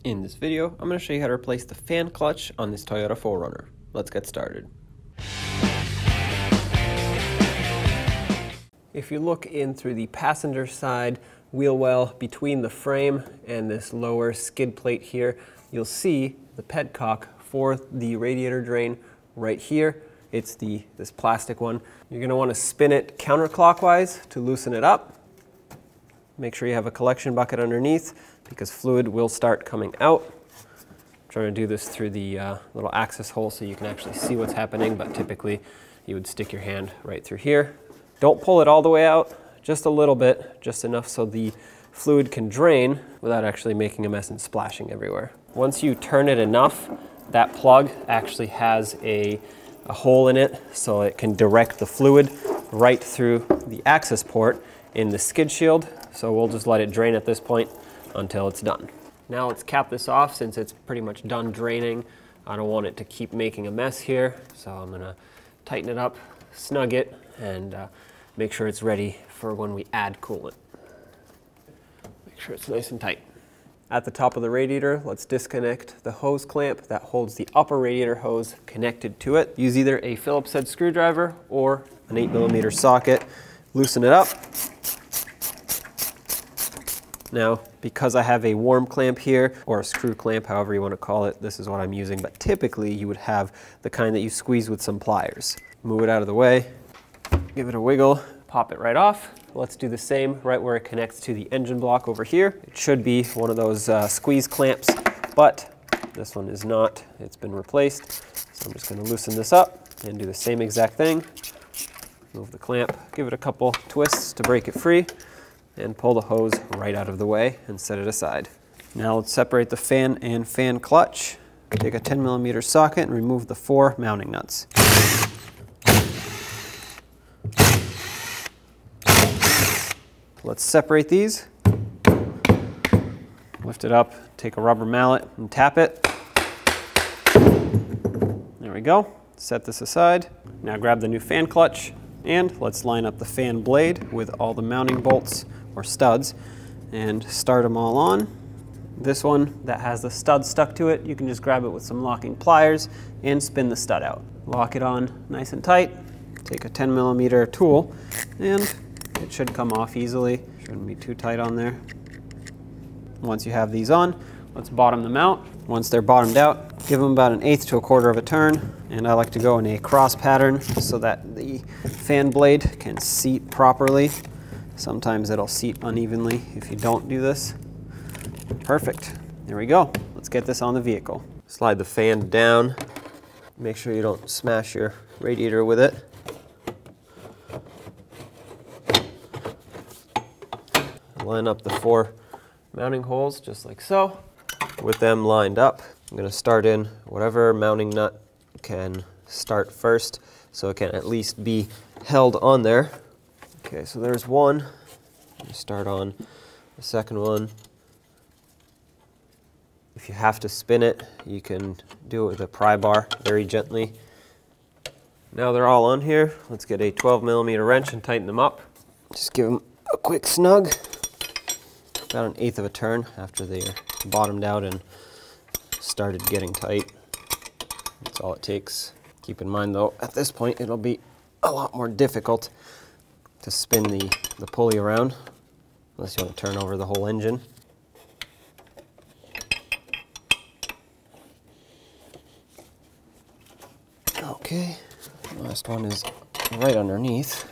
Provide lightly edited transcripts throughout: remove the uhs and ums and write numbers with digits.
In this video, I'm going to show you how to replace the fan clutch on this Toyota 4Runner. Let's get started. If you look in through the passenger side wheel well between the frame and this lower skid plate here, you'll see the petcock for the radiator drain right here. It's this plastic one. You're going to want to spin it counterclockwise to loosen it up. Make sure you have a collection bucket underneath because fluid will start coming out. I'm trying to do this through the little access hole so you can actually see what's happening, but typically you would stick your hand right through here. Don't pull it all the way out, just a little bit, just enough so the fluid can drain without actually making a mess and splashing everywhere. Once you turn it enough, that plug actually has a hole in it so it can direct the fluid right through the access port in the skid shield. So we'll just let it drain at this point until it's done. Now let's cap this off since it's pretty much done draining. I don't want it to keep making a mess here, so I'm gonna tighten it up, snug it, and make sure it's ready for when we add coolant. Make sure it's nice and tight. At the top of the radiator, let's disconnect the hose clamp that holds the upper radiator hose connected to it. Use either a Phillips head screwdriver or an 8mm socket. Loosen it up. Now, because I have a worm clamp here, or a screw clamp, however you want to call it, this is what I'm using, but typically you would have the kind that you squeeze with some pliers. Move it out of the way, give it a wiggle, pop it right off. Let's do the same right where it connects to the engine block over here. It should be one of those squeeze clamps, but this one is not. It's been replaced. So I'm just going to loosen this up and do the same exact thing. Move the clamp, give it a couple twists to break it free, and pull the hose right out of the way and set it aside. Now let's separate the fan and fan clutch. Take a 10mm socket and remove the 4 mounting nuts. Let's separate these. Lift it up, take a rubber mallet and tap it. There we go. Set this aside. Now grab the new fan clutch and let's line up the fan blade with all the mounting bolts or studs and start them all on. This one that has the stud stuck to it, you can just grab it with some locking pliers and spin the stud out. Lock it on nice and tight. Take a 10mm tool and it should come off easily. Shouldn't be too tight on there. Once you have these on, let's bottom them out. Once they're bottomed out, give them about 1/8 to 1/4 of a turn. And I like to go in a cross pattern so that the fan blade can seat properly. Sometimes it'll seat unevenly if you don't do this. Perfect. There we go. Let's get this on the vehicle. Slide the fan down. Make sure you don't smash your radiator with it. Line up the 4 mounting holes just like so. With them lined up, I'm going to start in whatever mounting nut can start first so it can at least be held on there. Okay, so there's one. Start on the second one. If you have to spin it, you can do it with a pry bar very gently. Now they're all on here. Let's get a 12mm wrench and tighten them up. Just give them a quick snug. About 1/8 of a turn after they're bottomed out and started getting tight. That's all it takes. Keep in mind though, at this point it'll be a lot more difficult to spin the pulley around unless you want to turn over the whole engine. Okay, last one is right underneath.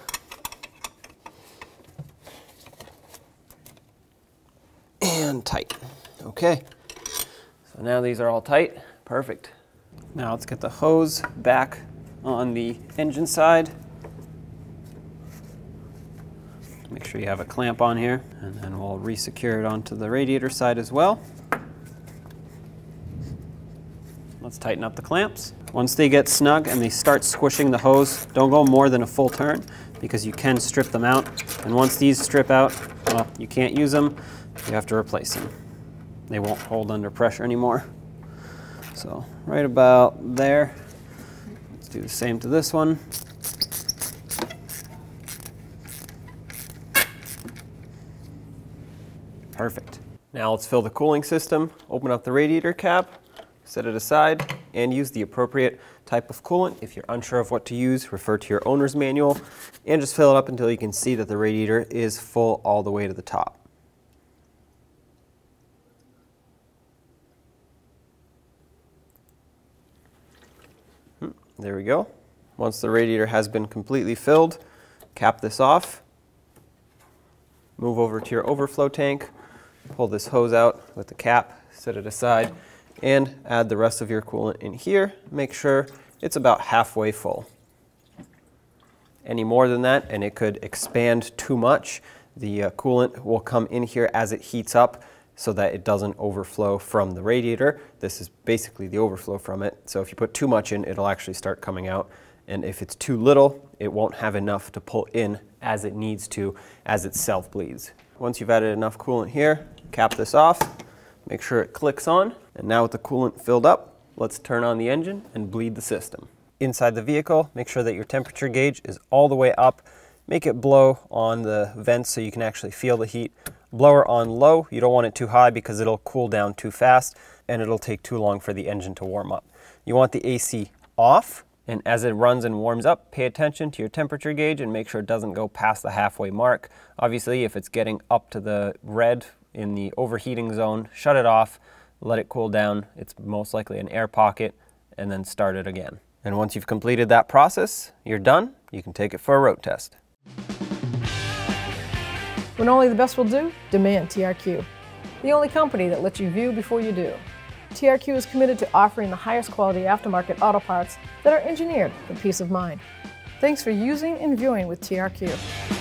And tight. Okay, so now these are all tight. Perfect. Now let's get the hose back on the engine side. Make sure you have a clamp on here, and then we'll re-secure it onto the radiator side as well. Let's tighten up the clamps. Once they get snug and they start squishing the hose, don't go more than a full turn because you can strip them out. And once these strip out, well, you can't use them. You have to replace them. They won't hold under pressure anymore. So right about there. Let's do the same to this one. Perfect. Now let's fill the cooling system. Open up the radiator cap, set it aside, and use the appropriate type of coolant. If you're unsure of what to use, refer to your owner's manual, and just fill it up until you can see that the radiator is full all the way to the top. There we go. Once the radiator has been completely filled, cap this off, move over to your overflow tank, pull this hose out with the cap, set it aside, and add the rest of your coolant in here. Make sure it's about halfway full. Any more than that, and it could expand too much, the coolant will come in here as it heats up so that it doesn't overflow from the radiator. This is basically the overflow from it. So if you put too much in, it'll actually start coming out. And if it's too little, it won't have enough to pull in as it needs to as it self-bleeds. Once you've added enough coolant here, cap this off, make sure it clicks on. And now with the coolant filled up, let's turn on the engine and bleed the system. Inside the vehicle, make sure that your temperature gauge is all the way up. Make it blow on the vents so you can actually feel the heat. Blower on low, you don't want it too high because it'll cool down too fast and it'll take too long for the engine to warm up. You want the AC off, and as it runs and warms up, pay attention to your temperature gauge and make sure it doesn't go past the halfway mark. Obviously, if it's getting up to the red in the overheating zone, shut it off, let it cool down. It's most likely an air pocket, and then start it again. And once you've completed that process, you're done. You can take it for a road test. When only the best will do, demand TRQ. The only company that lets you view before you do. TRQ is committed to offering the highest quality aftermarket auto parts that are engineered for peace of mind. Thanks for using and viewing with TRQ.